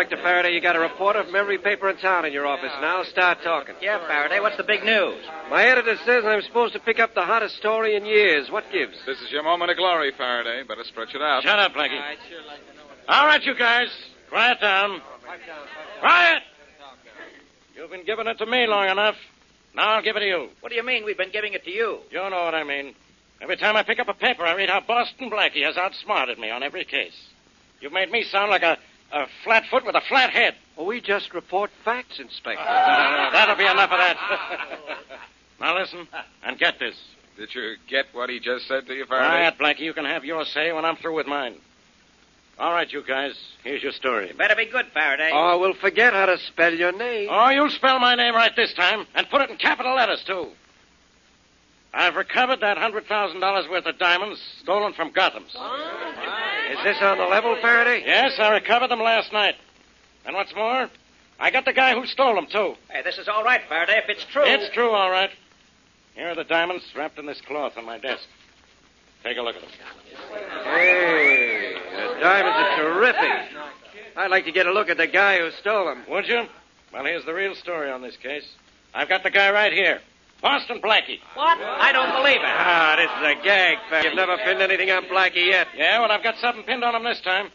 Inspector Faraday, you got a reporter from every paper in town in your office. Now start talking. Yeah, Faraday, what's the big news? My editor says I'm supposed to pick up the hottest story in years. What gives? This is your moment of glory, Faraday. Better stretch it out. Shut up, Blackie. All right, you guys. Quiet down. Quiet! You've been giving it to me long enough. Now I'll give it to you. What do you mean we've been giving it to you? You know what I mean. Every time I pick up a paper, I read how Boston Blackie has outsmarted me on every case. You've made me sound like a flatfoot with a flat head. Well, we just report facts, Inspector. That'll be enough of that. Now listen, and get this. Did you get what he just said to you, Faraday? Quiet, Blackie. You can have your say when I'm through with mine. All right, you guys. Here's your story. Better be good, Faraday. Oh, we'll forget how to spell your name. Oh, you'll spell my name right this time, and put it in capital letters, too. I've recovered that $100,000 worth of diamonds stolen from Gotham's. Is this on the level, Faraday? Yes, I recovered them last night. And what's more, I got the guy who stole them, too. Hey, this is all right, Faraday, if it's true. It's true, all right. Here are the diamonds wrapped in this cloth on my desk. Take a look at them. Hey, the diamonds are terrific. I'd like to get a look at the guy who stole them. Would you? Well, here's the real story on this case. I've got the guy right here. Boston Blackie. What? I don't believe it. Ah, this is a gag, Faraday. You've never pinned anything on Blackie yet. Yeah, well, I've got something pinned on him this time.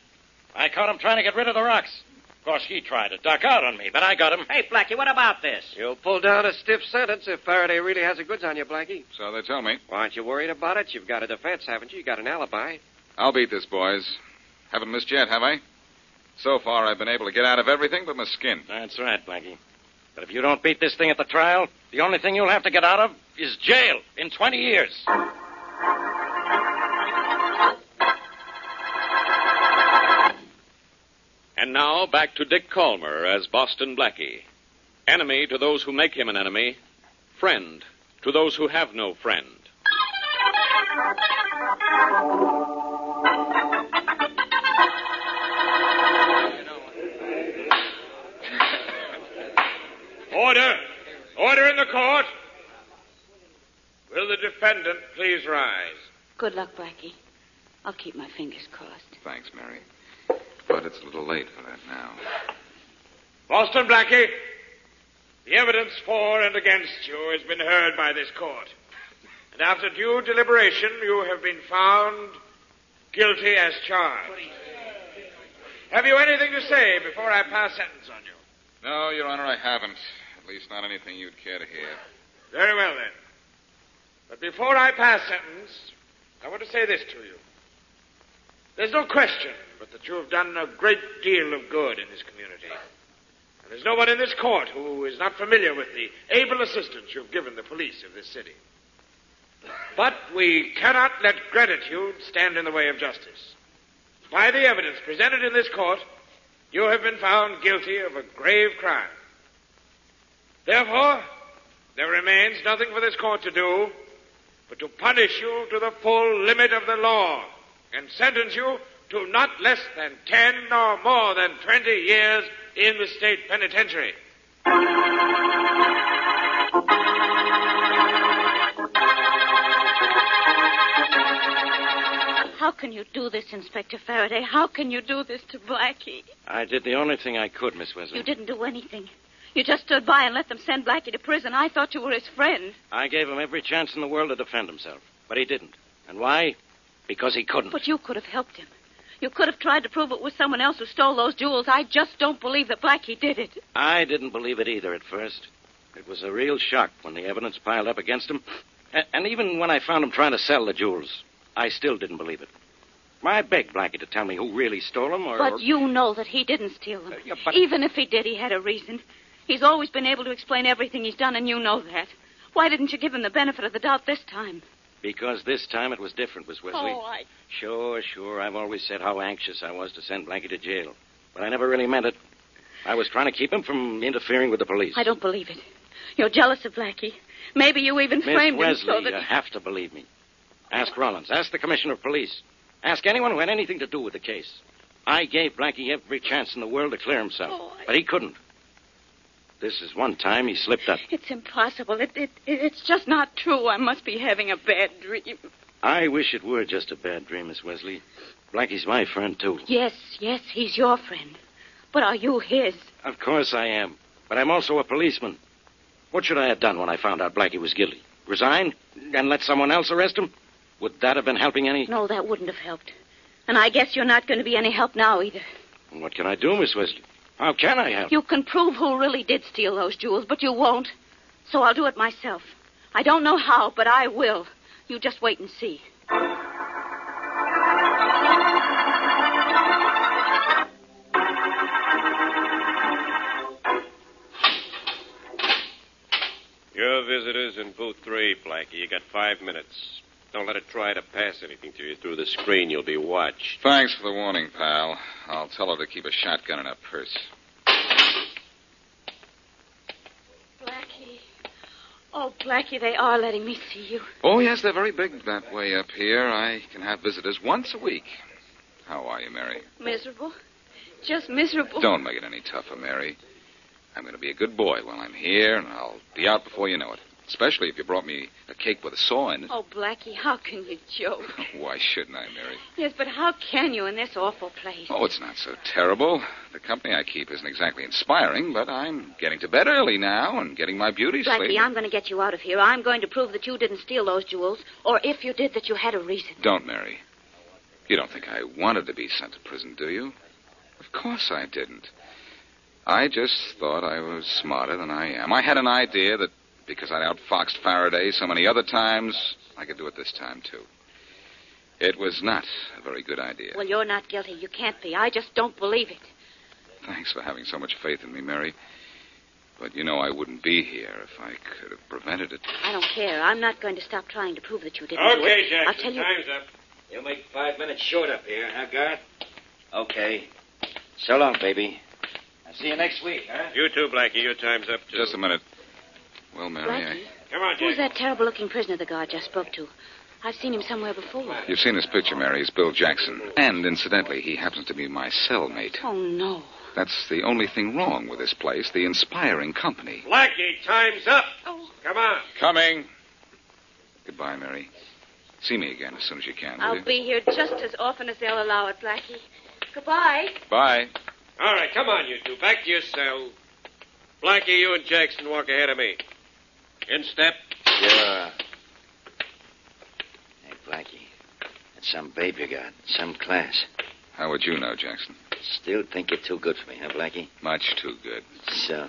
I caught him trying to get rid of the rocks. Of course, he tried to duck out on me, but I got him. Hey, Blackie, what about this? You'll pull down a stiff sentence if Faraday really has the goods on you, Blackie. So they tell me. Why aren't you worried about it? You've got a defense, haven't you? You got an alibi. I'll beat this, boys. Haven't missed yet, have I? So far, I've been able to get out of everything but my skin. That's right, Blackie. But if you don't beat this thing at the trial, the only thing you'll have to get out of is jail in 20 years. And now, back to Dick Calmer as Boston Blackie. Enemy to those who make him an enemy. Friend to those who have no friend. Order! Order in the court! Will the defendant please rise? Good luck, Blackie. I'll keep my fingers crossed. Thanks, Mary. But it's a little late for that now. Boston Blackie, the evidence for and against you has been heard by this court. And after due deliberation, you have been found guilty as charged. Have you anything to say before I pass sentence on you? No, Your Honor, I haven't. At least not anything you'd care to hear. Very well, then. But before I pass sentence, I want to say this to you. There's no question but that you have done a great deal of good in this community. And there's no one in this court who is not familiar with the able assistance you've given the police of this city. But we cannot let gratitude stand in the way of justice. By the evidence presented in this court, you have been found guilty of a grave crime. Therefore, there remains nothing for this court to do but to punish you to the full limit of the law and sentence you to not less than 10 or more than 20 years in the state penitentiary. How can you do this, Inspector Faraday? How can you do this to Blackie? I did the only thing I could, Miss Wesley. You didn't do anything. You just stood by and let them send Blackie to prison. I thought you were his friend. I gave him every chance in the world to defend himself. But he didn't. And why? Because he couldn't. But you could have helped him. You could have tried to prove it was someone else who stole those jewels. I just don't believe that Blackie did it. I didn't believe it either at first. It was a real shock when the evidence piled up against him. And even when I found him trying to sell the jewels, I still didn't believe it. I begged Blackie to tell me who really stole them or... But you know that he didn't steal them. Yeah, but... Even if he did, he had a reason. He's always been able to explain everything he's done, and you know that. Why didn't you give him the benefit of the doubt this time? Because this time it was different, Miss Wesley. Oh, Sure. I've always said how anxious I was to send Blackie to jail. But I never really meant it. I was trying to keep him from interfering with the police. I don't believe it. You're jealous of Blackie. Maybe you even framed Miss him so Wesley, that... you have to believe me. Ask Rollins. Ask the commissioner of police. Ask anyone who had anything to do with the case. I gave Blackie every chance in the world to clear himself. But he couldn't. This is one time he slipped up. It's impossible. It's just not true. I must be having a bad dream. I wish it were just a bad dream, Miss Wesley. Blackie's my friend, too. Yes, he's your friend. But are you his? Of course I am. But I'm also a policeman. What should I have done when I found out Blackie was guilty? Resign and let someone else arrest him? Would that have been helping any? No, that wouldn't have helped. And I guess you're not going to be any help now either. What can I do, Miss Wesley? How can I help? You can prove who really did steal those jewels, but you won't. So I'll do it myself. I don't know how, but I will. You just wait and see. Your visitor's in booth 3, Blackie. You got 5 minutes. Don't let it try to pass anything to you through the screen. You'll be watched. Thanks for the warning, pal. I'll tell her to keep a shotgun in her purse. Blackie. Oh, Blackie, they are letting me see you. Oh, yes, they're very big that way up here. I can have visitors once a week. How are you, Mary? Miserable. Just miserable. Don't make it any tougher, Mary. I'm going to be a good boy while I'm here, and I'll be out before you know it. Especially if you brought me a cake with a saw in it. Oh, Blackie, how can you joke? Why shouldn't I, Mary? Yes, but how can you in this awful place? Oh, it's not so terrible. The company I keep isn't exactly inspiring, but I'm getting to bed early now and getting my beauty sleep. Blackie, I'm going to get you out of here. I'm going to prove that you didn't steal those jewels, or if you did, that you had a reason. Don't, Mary. You don't think I wanted to be sent to prison, do you? Of course I didn't. I just thought I was smarter than I am. I had an idea that because I'd outfoxed Faraday so many other times, I could do it this time, too. It was not a very good idea. Well, you're not guilty. You can't be. I just don't believe it. Thanks for having so much faith in me, Mary. But you know I wouldn't be here if I could have prevented it. I don't care. I'm not going to stop trying to prove that you didn't do it. Okay, Jackson, I'll tell you... time's up. You'll make 5 minutes short up here, huh, guard? Okay. So long, baby. I'll see you next week, huh? You too, Blackie. Your time's up, too. Just a minute. Well, Mary, Blackie, Come on, who's Jackson. that terrible-looking prisoner the guard just spoke to? I've seen him somewhere before. You've seen his picture, Mary. He's Bill Jackson. And, incidentally, he happens to be my cellmate. Oh, no. That's the only thing wrong with this place, the inspiring company. Blackie, time's up. Oh. Come on. Coming. Goodbye, Mary. See me again as soon as you can, will I'll you? be here just as often as they'll allow it, Blackie. Goodbye. Bye. All right, come on, you two. Back to your cell. Blackie, you and Jackson walk ahead of me. In step. Sure. Hey, Blackie. That's some babe you got. Some class. How would you know, Jackson? Still think you're too good for me, huh, Blackie? Much too good. So,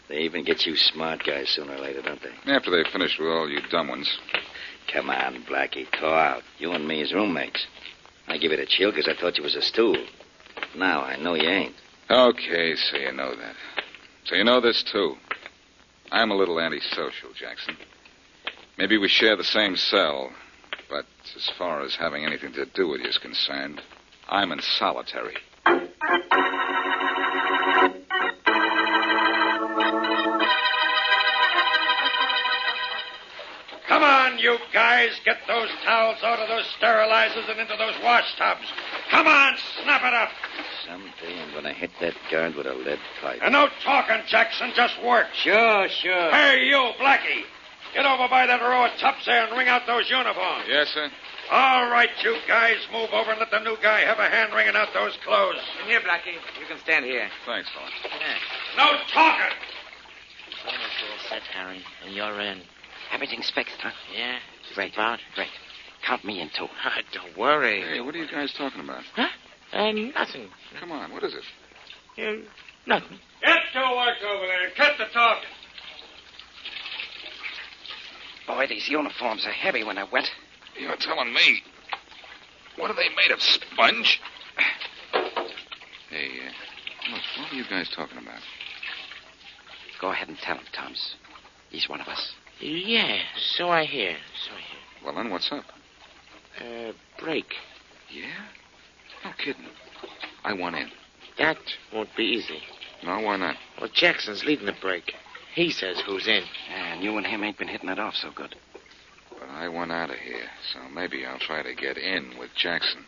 they even get you smart guys sooner or later, don't they? After they've finished with all you dumb ones. Come on, Blackie. Thaw out. You and me as roommates. I give it a chill because I thought you was a stool. Now I know you ain't. Okay, so you know that. So you know this, too. I'm a little antisocial, Jackson. Maybe we share the same cell, but as far as having anything to do with you is concerned, I'm in solitary. Come on, you guys. Get those towels out of those sterilizers and into those wash tubs. Come on, snap it up. Someday I'm going to hit that guard with a lead pipe. And no talking, Jackson. Just work. Sure. Hey, you, Blackie. Get over by that row of tubs there and wring out those uniforms. Yes, sir? All right, you guys. Move over and let the new guy have a hand wringing out those clothes. In here, Blackie. You can stand here. Thanks, fella. No talking. Almost all set, Harry, and you're in. Everything's fixed, huh? Yeah, just Great. about. Great. Count me in, too. Don't worry. Hey, what are you guys talking about? Huh? Nothing. Come on, what is it? Nothing. Get to work over there and cut the talking. Boy, these uniforms are heavy when they're wet. You're telling me. What are they made of, sponge? Hey, look, what are you guys talking about? Go ahead and tell him, Thomas. He's one of us. Yeah, so I hear. Well, then, what's up? Break. Yeah? No kidding. I want in. That won't be easy. No, why not? Well, Jackson's leading the break. He says who's in. And you and him ain't been hitting it off so good. But I want out of here, so maybe I'll try to get in with Jackson.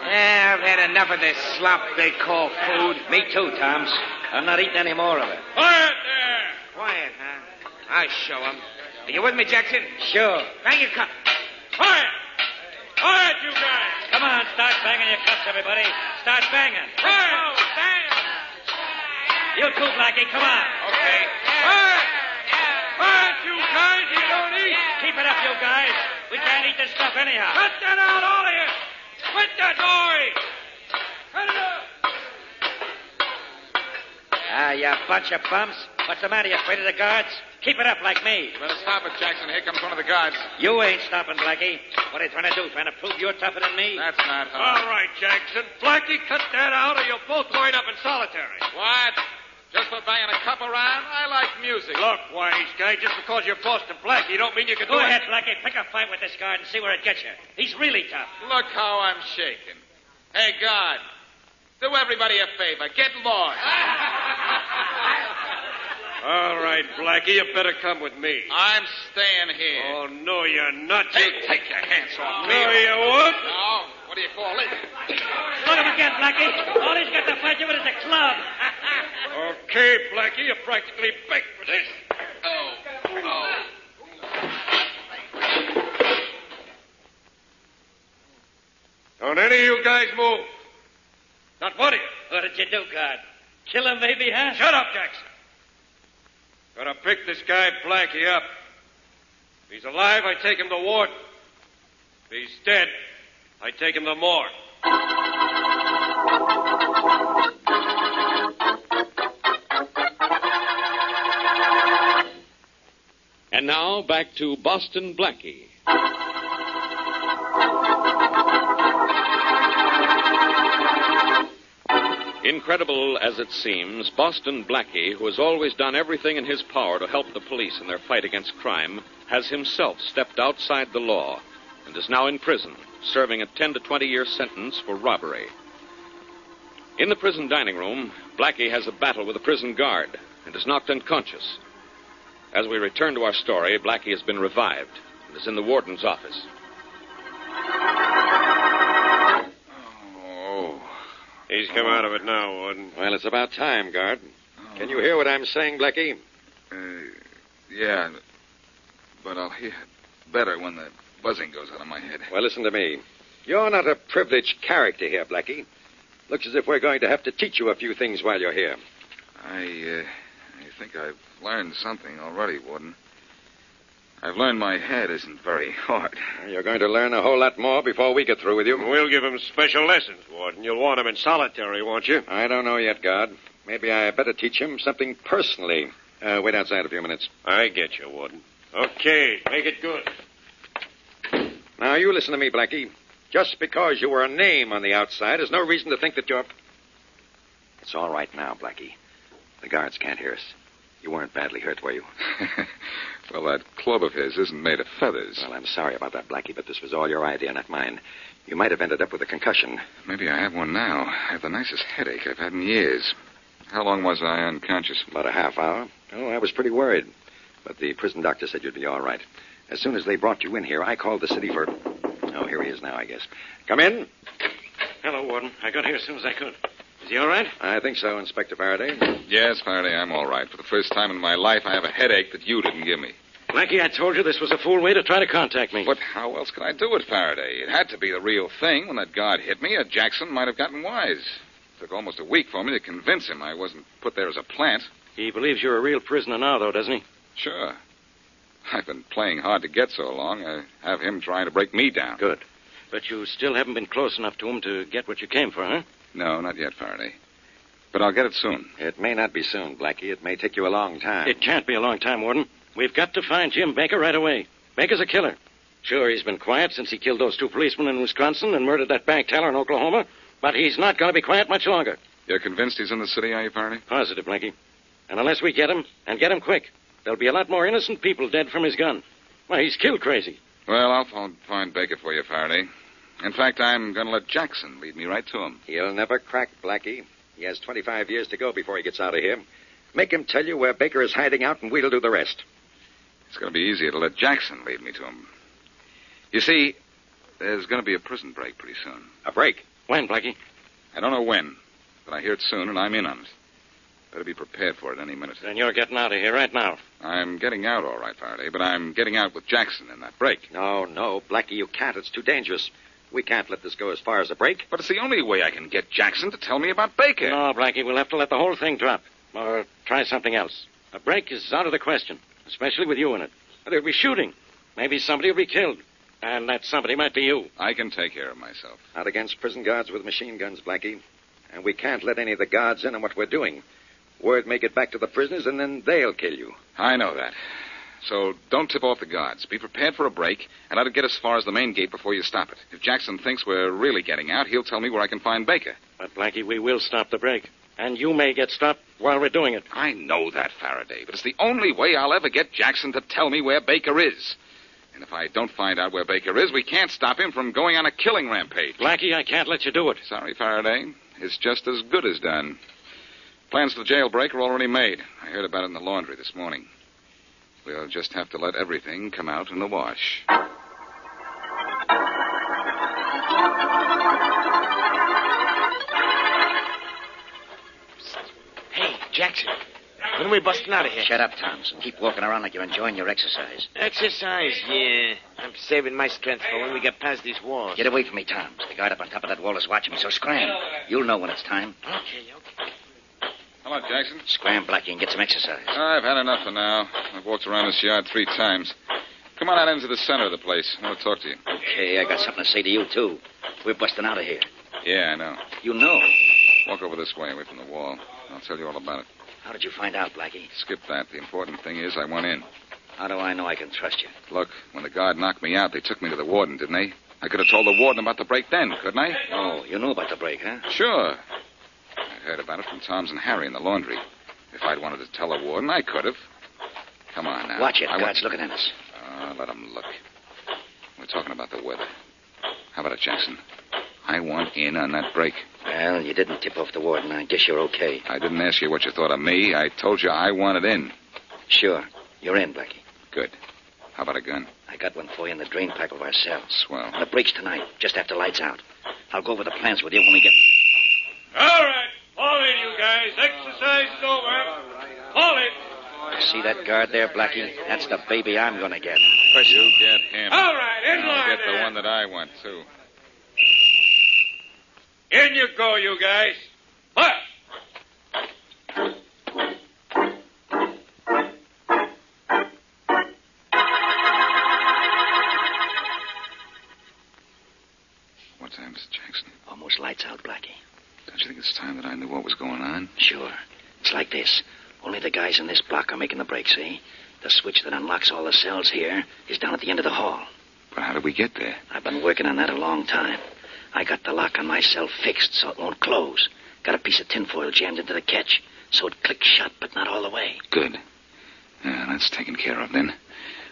Yeah, I've had enough of this slop they call food. Me too, Toms. I'm not eating any more of it. Quiet there. Quiet, huh? I'll show 'em. Are you with me, Jackson? Sure. Bang your cup. Quiet! Quiet, you guys! Come on, start banging your cups, everybody. Start banging. Quiet! Bang! You too, Blackie, come on. Okay. Quiet! Quiet, you guys! You don't eat! Keep it up, you guys. We can't eat this stuff anyhow. Cut that out, all of you! Quit that noise! Cut it up! Ah, you bunch of bums. What's the matter? You afraid of the guards? Keep it up like me. Better stop it, Jackson. Here comes one of the guards. You ain't stopping, Blackie. What are you trying to do? Trying to prove you're tougher than me? That's not All right, Jackson. Blackie, cut that out or you'll both wind up in solitary. What? Just for banging a cup around? I like music. Look, wise guy, just because you're boss to Blackie don't mean you can Go do ahead, it. Blackie. Pick a fight with this guard and see where it gets you. He's really tough. Look how I'm shaking. Hey, guard, do everybody a favor. Get lost. All right, Blackie, you better come with me. I'm staying here. Oh, no, you're not. Hey, take your hands off me. No, you won't. No. What do you call it? Look him again, Blackie. All he's got to fight you with is a club. Okay, Blackie, you're practically baked for this. Oh. Don't any of you guys move. Not one of you. What did you do, guard? Kill him, maybe, huh? Shut up, Jackson. Gotta pick this guy Blackie up. If he's alive, I take him to Warden. If he's dead, I take him to morgue. And now back to Boston Blackie. Incredible as it seems, Boston Blackie, who has always done everything in his power to help the police in their fight against crime, has himself stepped outside the law and is now in prison, serving a 10 to 20-year sentence for robbery. In the prison dining room, Blackie has a battle with a prison guard and is knocked unconscious. As we return to our story, Blackie has been revived and is in the warden's office. He's come out of it now, Warden. Well, it's about time, guard. Can you hear what I'm saying, Blackie? Yeah, but I'll hear better when the buzzing goes out of my head. Well, listen to me. You're not a privileged character here, Blackie. Looks as if we're going to have to teach you a few things while you're here. I think I've learned something already, Warden. I've learned my head isn't very hard. You're going to learn a whole lot more before we get through with you. We'll give him special lessons, Warden. You'll want him in solitary, won't you? I don't know yet, guard. Maybe I better teach him something personally. Wait outside a few minutes. I get you, Warden. Okay, make it good. Now, you listen to me, Blackie. Just because you were a name on the outside is no reason to think that you're... It's all right now, Blackie. The guards can't hear us. You weren't badly hurt, were you? Well, that club of his isn't made of feathers. Well, I'm sorry about that, Blackie, but this was all your idea, not mine. You might have ended up with a concussion. Maybe I have one now. I have the nicest headache I've had in years. How long was I unconscious? About a half hour. Oh, I was pretty worried. But the prison doctor said you'd be all right. As soon as they brought you in here, I called the city for... Oh, here he is now, I guess. Come in. Hello, Warden. I got here as soon as I could. Is he all right? I think so, Inspector Faraday. Yes, Faraday, I'm all right. For the first time in my life, I have a headache that you didn't give me. Blackie, I told you this was a fool way to try to contact me. But how else could I do it, Faraday? It had to be the real thing. When that guard hit me, Jackson might have gotten wise. It took almost a week for me to convince him I wasn't put there as a plant. He believes you're a real prisoner now, though, doesn't he? Sure. I've been playing hard to get so long, I have him trying to break me down. Good. But you still haven't been close enough to him to get what you came for, huh? No, not yet, Faraday. But I'll get it soon. It may not be soon, Blackie. It may take you a long time. It can't be a long time, Warden. We've got to find Jim Baker right away. Baker's a killer. Sure, he's been quiet since he killed those 2 policemen in Wisconsin and murdered that bank teller in Oklahoma, but he's not going to be quiet much longer. You're convinced he's in the city, are you, Faraday? Positive, Blackie. And unless we get him, and get him quick, there'll be a lot more innocent people dead from his gun. Why, he's killed crazy. Well, I'll find Baker for you, Faraday. In fact, I'm going to let Jackson lead me right to him. He'll never crack, Blackie. He has 25 years to go before he gets out of here. Make him tell you where Baker is hiding out, and we'll do the rest. It's going to be easier to let Jackson lead me to him. You see, there's going to be a prison break pretty soon. A break? When, Blackie? I don't know when, but I hear it soon, and I'm in on it. Better be prepared for it any minute. Then you're getting out of here right now. I'm getting out all right, Faraday, but I'm getting out with Jackson in that break. No, Blackie, you can't. It's too dangerous. We can't let this go as far as a break. But it's the only way I can get Jackson to tell me about Baker. No, Blackie, we'll have to let the whole thing drop. Or try something else. A break is out of the question, especially with you in it. There'll be shooting. Maybe somebody will be killed. And that somebody might be you. I can take care of myself. Not against prison guards with machine guns, Blackie. And we can't let any of the guards in on what we're doing. Word may get back to the prisoners, and then they'll kill you. I know that. So don't tip off the guards. Be prepared for a break, and I'll get as far as the main gate before you stop it. If Jackson thinks we're really getting out, he'll tell me where I can find Baker. But, Blackie, we will stop the break. And you may get stopped while we're doing it. I know that, Faraday, but it's the only way I'll ever get Jackson to tell me where Baker is. And if I don't find out where Baker is, we can't stop him from going on a killing rampage. Blackie, I can't let you do it. Sorry, Faraday. It's just as good as done. Plans for the jailbreak are already made. I heard about it in the laundry this morning. We'll just have to let everything come out in the wash. Hey, Jackson. When are we busting out of here? Shut up, Thoms, and keep walking around like you're enjoying your exercise. Exercise, yeah. I'm saving my strength for when we get past these walls. Get away from me, Thoms. The guard up on top of that wall is watching me, so scram. You'll know when it's time. Okay. Hello, Jackson. Scram, Blackie, and get some exercise. I've had enough for now. I've walked around this yard 3 times. Come on out into the center of the place. I want to talk to you. Okay, I got something to say to you, too. We're busting out of here. Yeah, I know. You know. Walk over this way, away from the wall. I'll tell you all about it. How did you find out, Blackie? Skip that. The important thing is I went in. How do I know I can trust you? Look, when the guard knocked me out, they took me to the warden, didn't they? I could have told the warden about the break then, couldn't I? Oh, you knew about the break, huh? Sure. I heard about it from Tom's and Harry in the laundry. If I'd wanted to tell the warden, I could have. Come on now. Watch it. The guard's looking at us. Let him look. We're talking about the weather. How about it, Jackson? I want in on that break. Well, you didn't tip off the warden. I guess you're okay. I didn't ask you what you thought of me. I told you I wanted in. Sure. You're in, Blackie. Good. How about a gun? I got one for you in the drain pipe of our cell. Swell. The break's tonight, just after lights out. I'll go over the plans with you when we get... All right. Fall in, you guys. Exercise is over. Fall in. See that guard there, Blackie? That's the baby I'm going to get. You get him. All right, in I'll line get the there. one that I want, too. In you go, you guys. What? What time is it, Jackson? Almost lights out, Blackie. Don't you think it's time that I knew what was going on? Sure. It's like this. Only the guys in this block are making the break, see? The switch that unlocks all the cells here is down at the end of the hall. But how did we get there? I've been working on that a long time. I got the lock on my cell fixed so it won't close. Got a piece of tinfoil jammed into the catch so it clicks shut, but not all the way. Good. Yeah, that's taken care of then.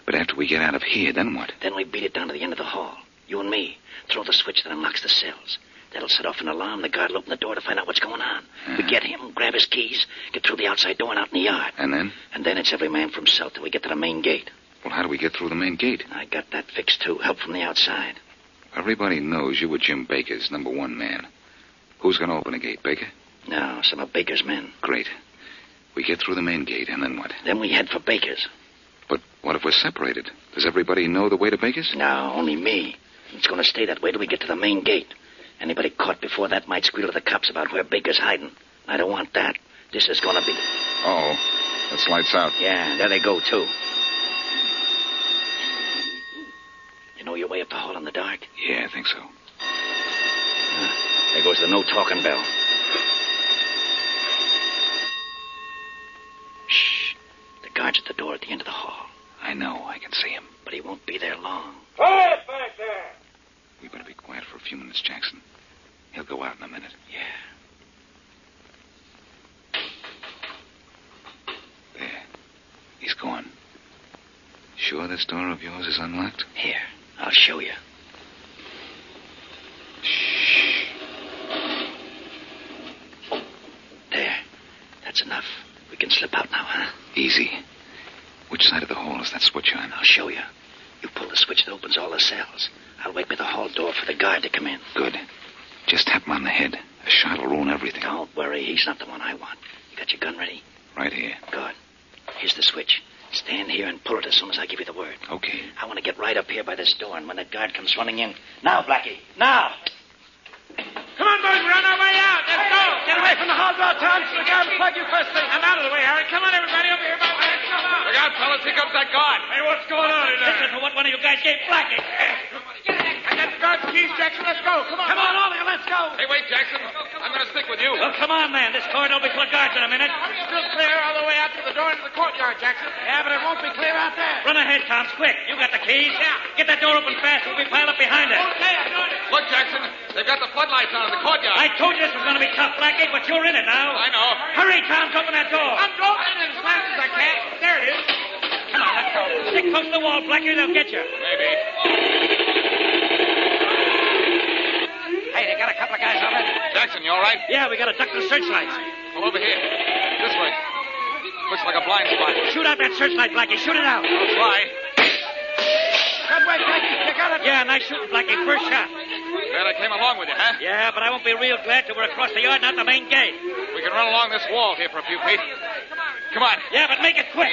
But after we get out of here, then what? Then we beat it down to the end of the hall. You and me. Throw the switch that unlocks the cells. That'll set off an alarm. The guard will open the door to find out what's going on. We get him, grab his keys, get through the outside door and out in the yard. And then? And then it's every man for himself till we get to the main gate. Well, how do we get through the main gate? I got that fixed, too. Help from the outside. Everybody knows you were Jim Baker's number 1 man. Who's going to open the gate, Baker? No, some of Baker's men. Great. We get through the main gate, and then what? Then we head for Baker's. But what if we're separated? Does everybody know the way to Baker's? No, only me. It's going to stay that way till we get to the main gate. Anybody caught before that might squeal to the cops about where Baker's hiding. I don't want that. This is going to be... Oh, that's lights out. Yeah, there they go, too. You know your way up the hall in the dark? Yeah, I think so. There goes the no-talking bell. Shh. The guard's at the door at the end of the hall. I know. I can see him. But he won't be there long. Quiet back there. We better be quiet for a few minutes, Jackson. He'll go out in a minute. Yeah. There. He's gone. Sure this door of yours is unlocked? Here, I'll show you. Shh. There. That's enough. We can slip out now, huh? Easy. Which side of the hall is that switch on? I'll show you. You pull the switch that opens all the cells. I'll wait by the hall door for the guard to come in. Good. Just tap him on the head. A shot will ruin everything. Don't worry. He's not the one I want. You Got your gun ready? Right here. Good. Here's the switch. Stand here and pull it as soon as I give you the word. Okay. I want to get right up here by this door, and when that guard comes running in... Now, Blackie, now! Come on, boys, we're on our way out. Let's go. Get away from the hall door, Tom, so the guard will plug you first thing. I'm out of the way, Harry. Come on, everybody, over here. Let's go. Look out, fellas. Here comes that guard. Hey, what's going on in there? This is for what one of you guys gave Blackie. I got the guard's keys, Jackson. Let's go. Come on. Come on, all of you, let's go. Hey, wait, Jackson. I'm going to stick with you. Well, come on, man. This corridor will be full of guards in a minute. Still clear all the way out to the door into the courtyard, Jackson. Yeah, but it won't be clear out there. Run ahead, Tom, quick. You got the keys. Yeah. Get that door open fast. We'll be piled up behind it. Okay, I'm doing it. Look, Jackson. They've got the floodlights on in the courtyard. I told you this was going to be tough, Blackie, but you're in it now. I know. Hurry, Tom, open that door. I'm opening it as fast as I can. There it is. Come on, let's go. Stick close to the wall, Blackie, they'll get you. Maybe. Hey, they got a couple of guys on it. Jackson, you all right? Yeah, we got to duck the searchlights. Pull over here. This way. Looks like a blind spot. Shoot out that searchlight, Blackie. Shoot it out. I'll try. That way, Blackie. You got it? Yeah, nice shooting, Blackie. First shot. Glad I came along with you, huh? Yeah, but I won't be real glad till we're across the yard and out the main gate. We can run along this wall here for a few feet. Come on. Yeah, but make it quick.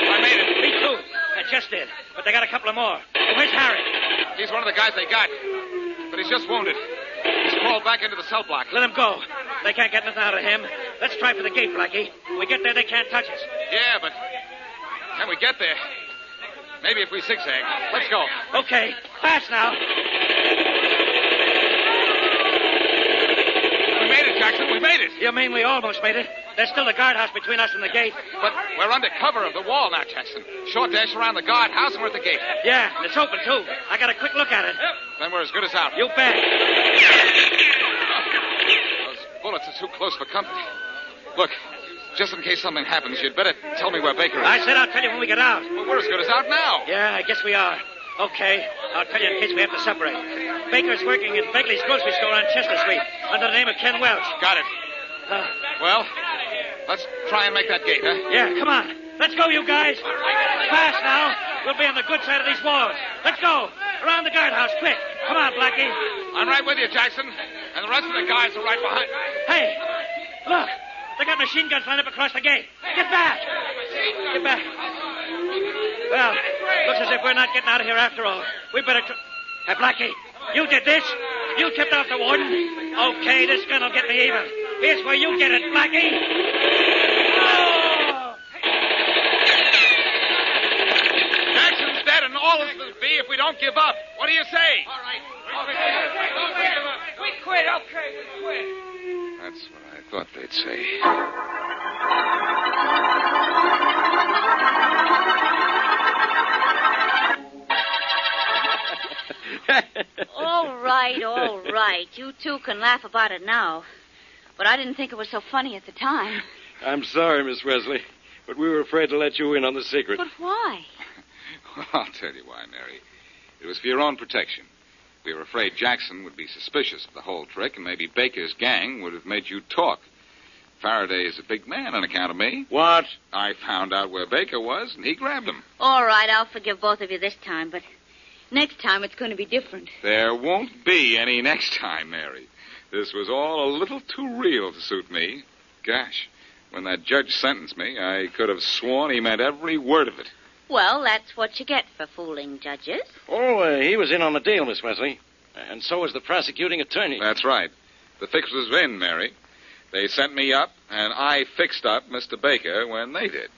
I made it. Me too. I just did. But they got a couple of more. Where's Harry? He's one of the guys they got. But he's just wounded. He's crawled back into the cell block. Let him go. They can't get nothing out of him. Let's try for the gate, Blackie. When we get there, they can't touch us. Yeah, but can we get there? Maybe if we zigzag. Let's go. Okay. Fast now. We made it, Jackson. We made it. You mean we almost made it? There's still the guardhouse between us and the gate. But we're under cover of the wall now, Jackson. Short dash around the guardhouse and we're at the gate. Yeah, and it's open, too. I got a quick look at it. Then we're as good as out. You bet. Those bullets are too close for comfort. Look, just in case something happens, you'd better tell me where Baker is. I said I'll tell you when we get out. Well, we're as good as out now. Yeah, I guess we are. Okay, I'll tell you in case we have to separate. Baker's working in Begley's grocery store on Chester Street under the name of Ken Welch. Got it. Well, let's try and make that gate, huh? Yeah, come on. Let's go, you guys. Fast now. We'll be on the good side of these walls. Let's go. Around the guardhouse, quick. Come on, Blackie. I'm right with you, Jackson. And the rest of the guys are right behind. Hey, look. They got machine guns lined up across the gate. Get back. Get back. Well, looks as if we're not getting out of here after all. We better... Hey, Blackie, you did this? You tipped off the warden? Okay, this gun will get me even. Here's where you get it, Blackie. Oh! Jackson's dead, and all this will be if we don't give up. What do you say? All right. We quit. Okay, we quit. That's what I thought they'd say. All right. You two can laugh about it now. But I didn't think it was so funny at the time. I'm sorry, Miss Wesley, but we were afraid to let you in on the secret. But why? Well, I'll tell you why, Mary. It was for your own protection. We were afraid Jackson would be suspicious of the whole trick, and maybe Baker's gang would have made you talk. Faraday is a big man on account of me. What? I found out where Baker was, and he grabbed him. All right, I'll forgive both of you this time, but next time it's going to be different. There won't be any next time, Mary. This was all a little too real to suit me. Gosh, when that judge sentenced me, I could have sworn he meant every word of it. Well, that's what you get for fooling judges. Oh, he was in on the deal, Miss Wesley. And so was the prosecuting attorney. That's right. The fix was in, Mary. They sent me up, and I fixed up Mr. Baker when they did.